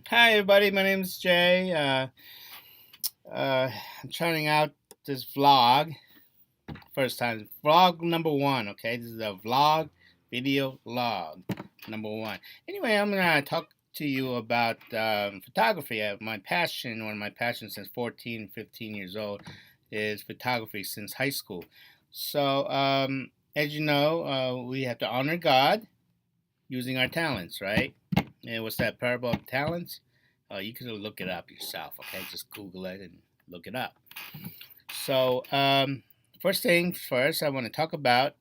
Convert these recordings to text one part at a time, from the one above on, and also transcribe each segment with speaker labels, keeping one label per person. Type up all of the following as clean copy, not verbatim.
Speaker 1: Hi everybody, my name is Jay. I'm trying out this vlog. First time, vlog number one. Okay, this is a vlog video log number one. Anyway, I'm gonna talk to you about photography. My passion, one of my passions since 14, 15 years old, is photography since high school. So, as you know, we have to honor God using our talents, right? And what's that parable of talents? You can look it up yourself, okay? Just Google it and look it up. So, first thing first, I want to talk about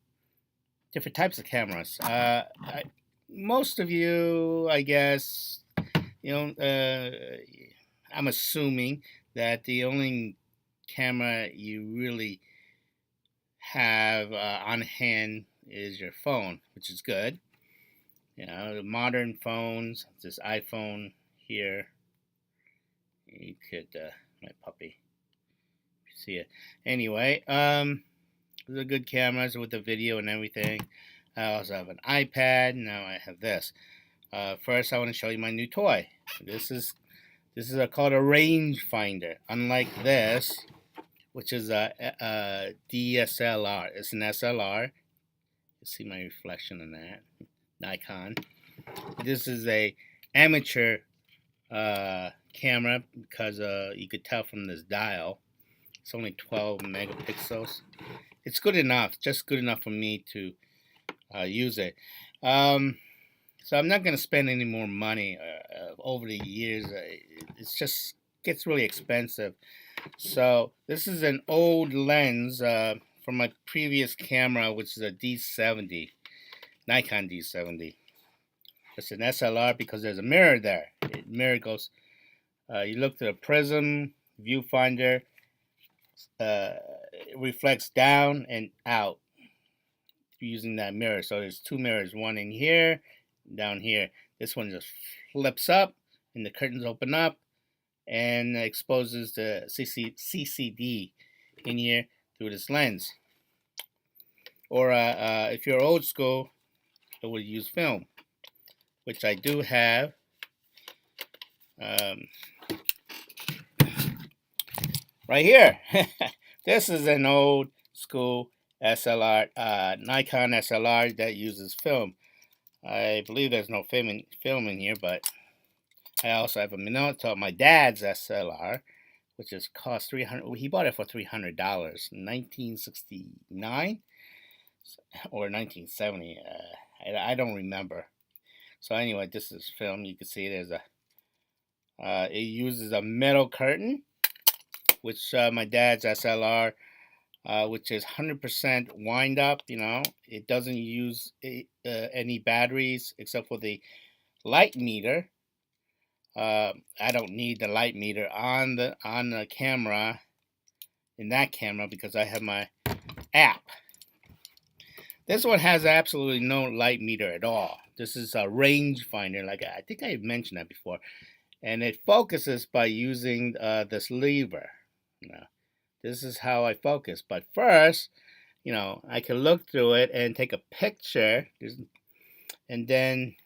Speaker 1: different types of cameras. Most of you, I guess, you know, I'm assuming that the only camera you really have on hand is your phone, which is good. You know, the modern phones, this iPhone here, you could, my puppy, see it. Anyway, these are good cameras with the video and everything. I also have an iPad. Now I have this. First, I want to show you my new toy. This is called a range finder. Unlike this, which is a DSLR. It's an SLR. You see my reflection in that. Nikon. This is a amateur camera because you could tell from this dial. It's only 12 megapixels. It's good enough, just good enough for me to use it. So I'm not going to spend any more money over the years. It's just gets really expensive. So this is an old lens from my previous camera, which is a D70, Nikon D70. It's an SLR because there's a mirror there. The mirror goes, you look through the prism, viewfinder, it reflects down and out using that mirror. So there's two mirrors, one in here, down here. This one just flips up and the curtains open up and exposes the CCD in here through this lens. Or if you're old school, it would use film, which I do have. Right here. This is an old school SLR, Nikon SLR that uses film. I believe there's no film in here, but I also have a Minolta, my dad's SLR, which is cost $300. He bought it for $300, 1969 or 1970. I don't remember. So anyway, this is film. You can see there's a. It uses a metal curtain, which my dad's SLR, which is 100% wind up. You know, it doesn't use any batteries except for the light meter. I don't need the light meter on the camera, in that camera, because I have my app. This one has absolutely no light meter at all. This is a range finder, like I think I mentioned that before, and it focuses by using this lever. You know, this is how I focus. But first, you know, I can look through it and take a picture, and then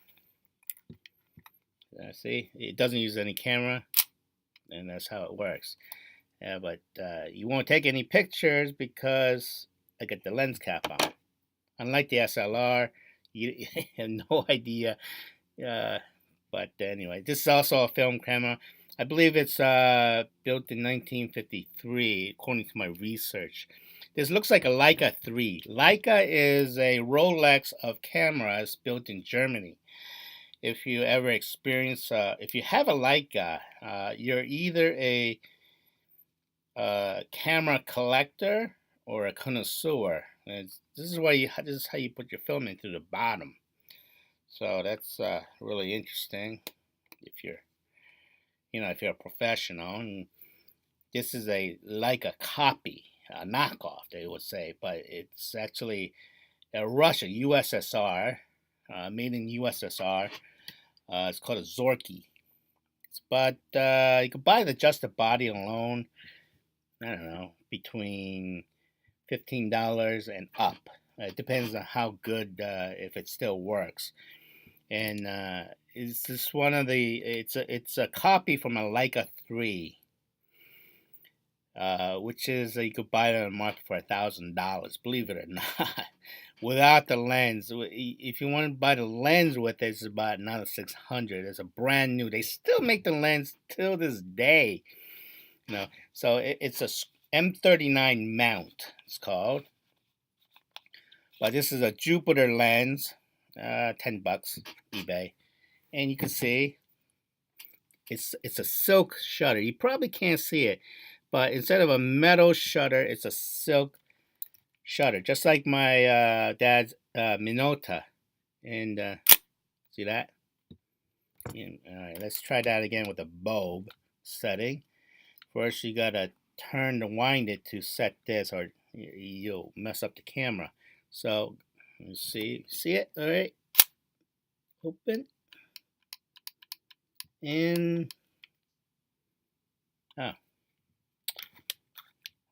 Speaker 1: see, it doesn't use any camera, and that's how it works. But you won't take any pictures because I got the lens cap on. Unlike the SLR, you have no idea. But anyway, this is also a film camera. I believe it's built in 1953, according to my research. This looks like a Leica 3. Leica is a Rolex of cameras built in Germany. If you ever experience, if you have a Leica, you're either a camera collector or a connoisseur. This is how you put your film into the bottom. So that's really interesting if you're a professional. And this is like a copy, a knockoff, they would say, but it's actually a Russian USSR, made in USSR. It's called a Zorky. But you can buy just the body alone. I don't know, between $15 and up. It depends on how good, if it still works. And It's just one of the. It's a copy from a Leica 3, which is you could buy it on the market for $1,000. Believe it or not, without the lens. If you want to buy the lens with it, it's about another $600. It's a brand new. They still make the lens till this day. So it's a M39 mount. It's called. But this is a Jupiter lens, $10, eBay, and you can see it's a silk shutter. You probably can't see it, but instead of a metal shutter, it's a silk shutter, just like my dad's Minolta. And see that? And, all right, let's try that again with the bulb setting. First, you gotta wind it to set this, or you'll mess up the camera. So, let's see it? All right, open, and oh,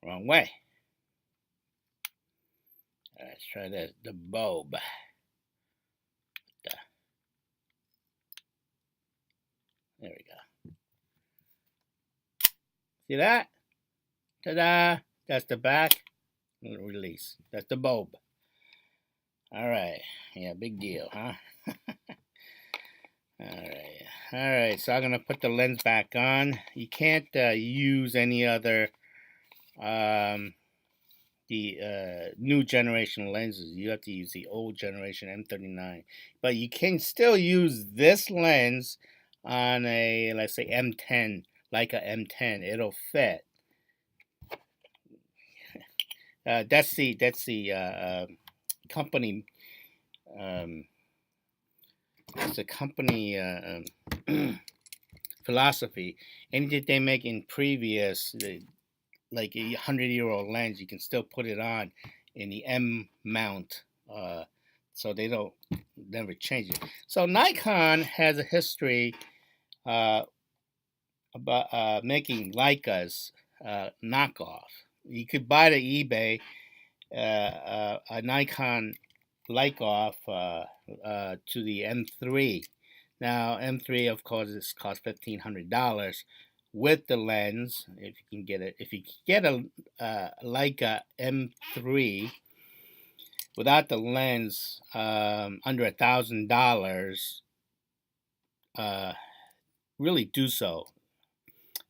Speaker 1: wrong way. All right, let's try this. The bulb. There we go. See that? Ta-da! That's the back. Release. That's the bulb. All right. Yeah, big deal, huh? All right. So I'm gonna put the lens back on. You can't use any other new generation lenses. You have to use the old generation M39. But you can still use this lens on a, let's say, M10, like a M10. It'll fit. That's the company. It's a company philosophy. Anything they make in previous, like a 100-year-old lens, you can still put it on in the M mount, so they don't never change it. So Nikon has a history about making Leicas knockoff. You could buy the eBay a Nikon Leica to the M3. Now M3, of course, this costs $1,500 with the lens. If you can get it, if you get a Leica M3 without the lens, under $1,000, really do so.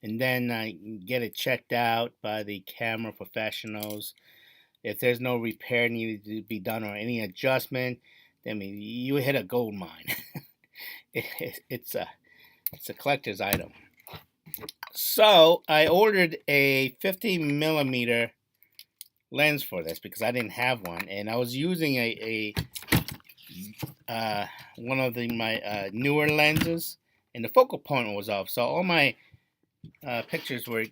Speaker 1: And then get it checked out by the camera professionals. If there's no repair needed to be done or any adjustment, I mean, you hit a gold mine. It's a collector's item. So I ordered a 50mm lens for this because I didn't have one, and I was using one of my newer lenses, and the focal point was off. So all my pictures were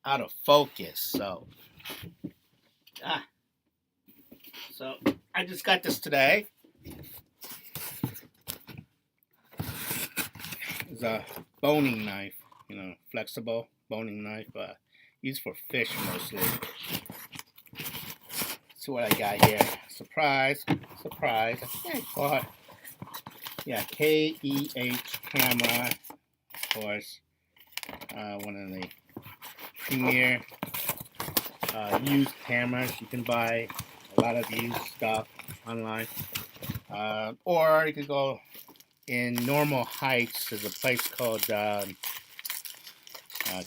Speaker 1: out of focus. So I just got this today. It's a boning knife, flexible boning knife, used for fish mostly. See what I got here. Surprise. I think I bought, KEH camera, of course. One of the premier used cameras. You can buy a lot of used stuff online, or you could go in Normal Heights. There's a place called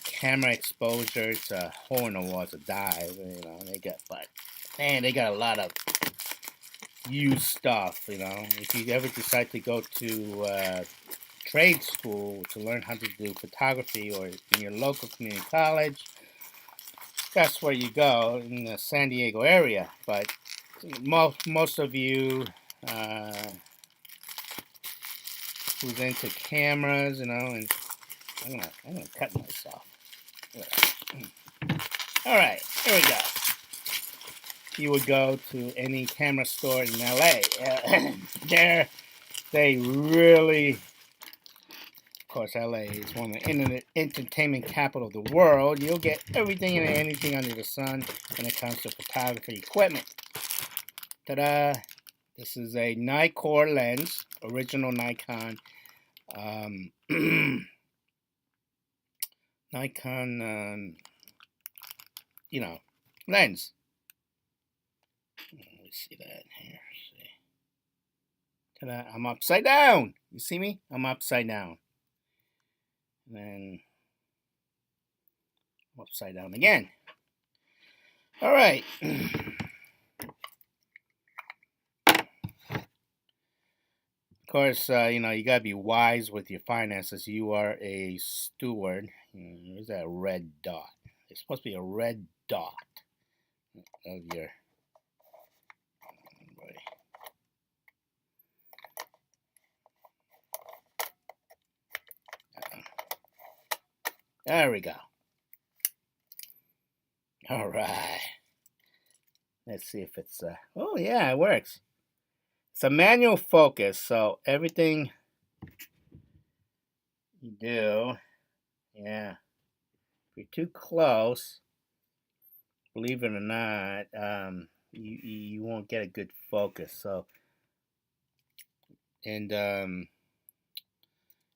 Speaker 1: Camera Exposure. It's a hole in the wall. It's a dive. They got a lot of used stuff. If you ever decide to go to trade school to learn how to do photography, or in your local community college, that's where you go in the San Diego area. But most of you who's into cameras, and I'm gonna cut myself. All right, here we go. You would go to any camera store in LA. They really, of course, LA is one of the entertainment capital of the world. You'll get everything and anything under the sun when it comes to photography equipment. Ta-da! This is a Nikkor lens, original Nikon Nikon lens. Let me see that here. See. Ta-da, I'm upside down. You see me? I'm upside down. And then I'm upside down again. All right. Of course, you got to be wise with your finances. You are a steward. There's that red dot. It's supposed to be a red dot of your. There we go. All right. Let's see if it's. Oh yeah, it works. It's a manual focus, so everything you do, yeah. If you're too close, believe it or not, you won't get a good focus. So, and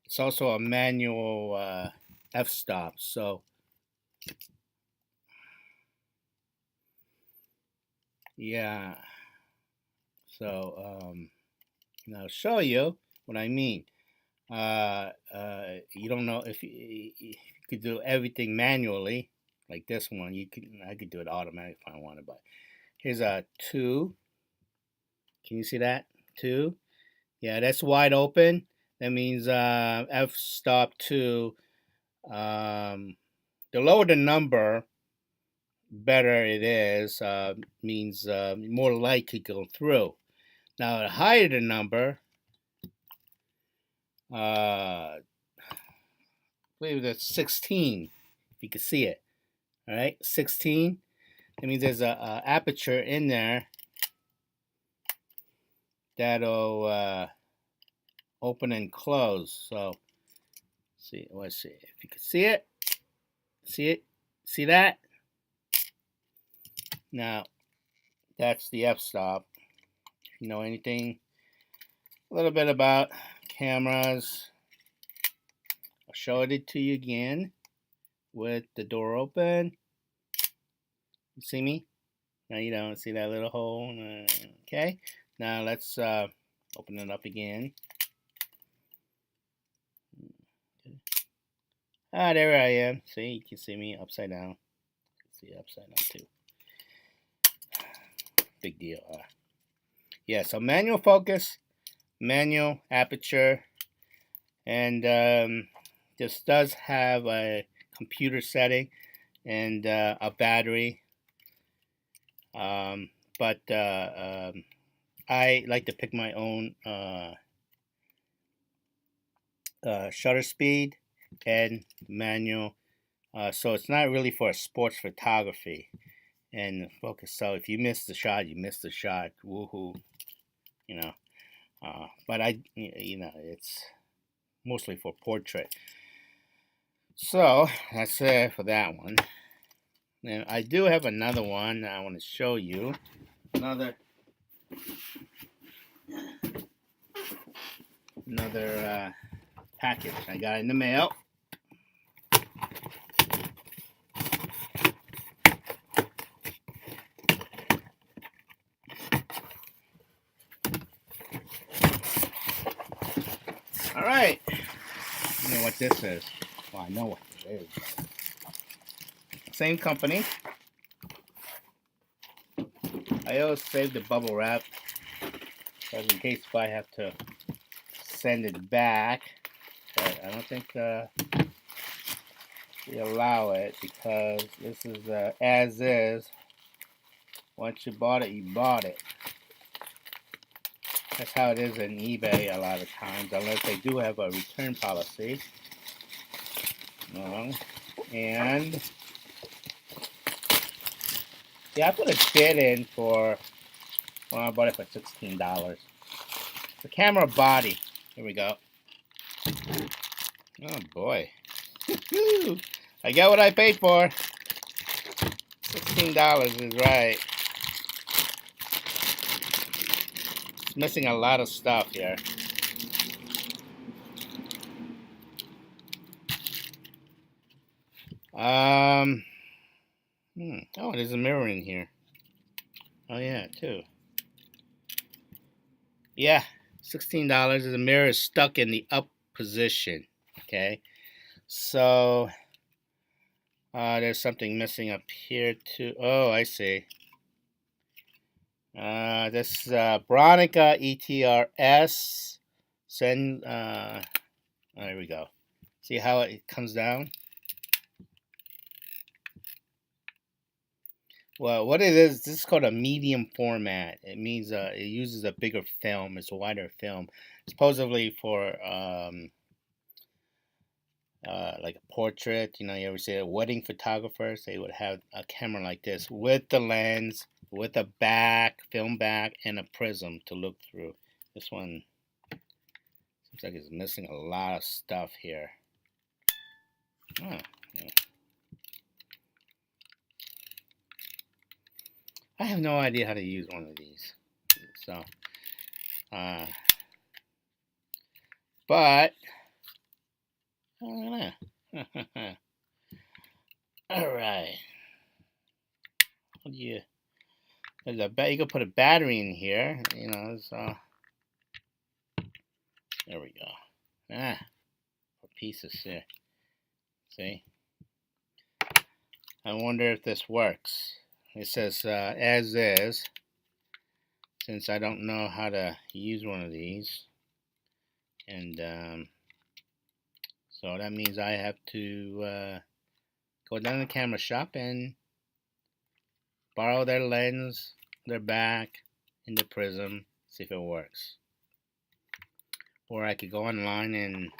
Speaker 1: it's also a manual f-stop. So, yeah. So, I'll show you what I mean. You don't know if you could do everything manually, like this one. I could do it automatic if I wanted, but here's a 2. Can you see that? 2. Yeah, that's wide open. That means f-stop 2. The lower the number, better it is. Means more light could go through. Now, the higher the number, I believe that's 16. If you can see it, all right, 16. That means there's a aperture in there that'll open and close. So, let's see if you can see it. See that? Now, that's the f-stop. If you know anything, a little bit about cameras, I'll show it to you again with the door open. You see me? Now you don't see that little hole. Okay. Now let's open it up again. Ah, there I am. See, you can see me upside down. See it upside down too. Big deal. Yeah, so manual focus, manual aperture, and this does have a computer setting and a battery. But I like to pick my own shutter speed and manual. So it's not really for sports photography and focus. So if you miss the shot, you miss the shot. Woohoo! But it's mostly for portrait. So that's it for that one. And I do have another one I want to show you. Another package I got in the mail. All right. You know what this is? Well, I know what it is. Same company. I always save the bubble wrap just in case if I have to send it back. But I don't think we allow it because this is as is. Once you bought it, you bought it. That's how it is in eBay a lot of times, unless they do have a return policy. And yeah, I put a bid in for, well, I bought it for $16. The camera body. Here we go. Oh boy. I got what I paid for. $16 is right. It's missing a lot of stuff here. Oh, there's a mirror in here. Oh yeah, too. Yeah, $16. The mirror is stuck in the up position. Okay, so there's something missing up here too. Oh, I see. This Bronica ETRS. Send. There we go. See how it comes down? Well, what it is, this is called a medium format. It means it uses a bigger film. It's a wider film, supposedly for like a portrait. You know, you ever see a wedding photographers? They would have a camera like this with the lens, with a back, film back, and a prism to look through. This one seems like it's missing a lot of stuff here. Oh, yeah. I have no idea how to use one of these. So, but, I don't know. All right. What do you? There's you can put a battery in here. You know, so there we go. Pieces here. See? I wonder if this works. It says as is. Since I don't know how to use one of these, and so that means I have to go down to the camera shop and borrow their lens, their back, and the prism, see if it works. Or I could go online and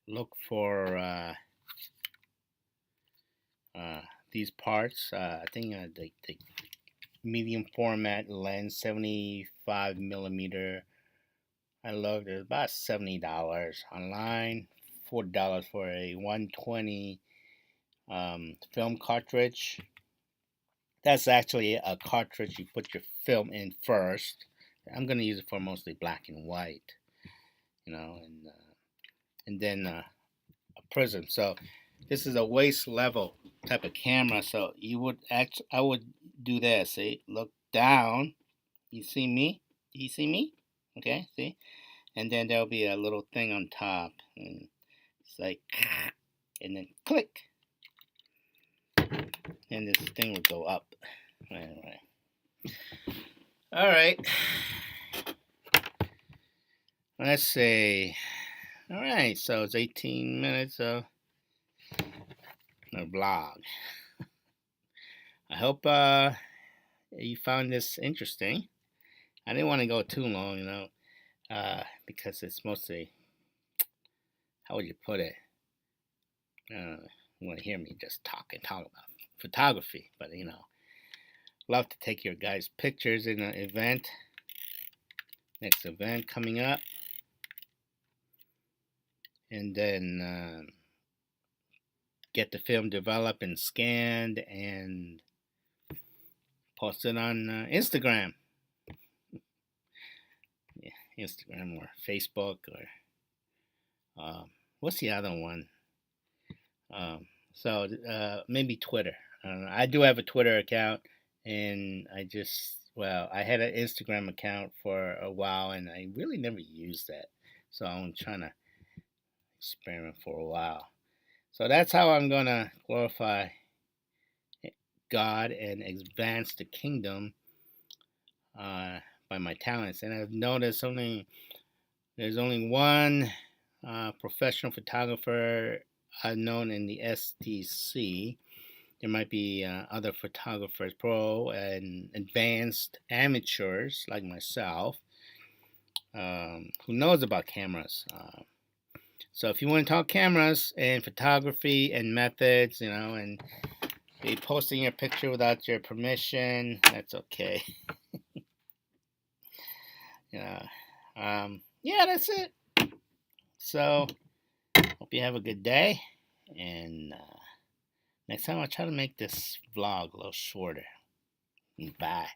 Speaker 1: look for these parts. I think the medium format lens, 75 millimeter. I looked, it's about $70 online, $40 for a 120 film cartridge. That's actually a cartridge you put your film in first. I'm going to use it for mostly black and white, you know, and then a prism. So this is a waist level type of camera. So you would I would do this. See, look down. You see me? Do you see me? Okay, see? And then there'll be a little thing on top. And it's like, and then click. And this thing will go up. Anyway. All right. Let's see. All right, so it's 18 minutes of a vlog. I hope you found this interesting. I didn't want to go too long, you know, because it's mostly, how would you put it? You want to hear me just talk about photography, but you know, love to take your guys' pictures in an event. Next event coming up, and then get the film developed and scanned and post it on Instagram. Yeah, Instagram or Facebook or what's the other one? So maybe Twitter. I do have a Twitter account, and I had an Instagram account for a while, and I really never used that. So I'm trying to experiment for a while. So that's how I'm going to glorify God and advance the kingdom by my talents. And I've noticed there's only one professional photographer known in the STC. There might be other photographers, pro and advanced amateurs like myself, who knows about cameras. So if you want to talk cameras and photography and methods, you know, and be posting your picture without your permission, that's okay. Yeah, that's it. So hope you have a good day, and next time I'll try to make this vlog a little shorter. Bye.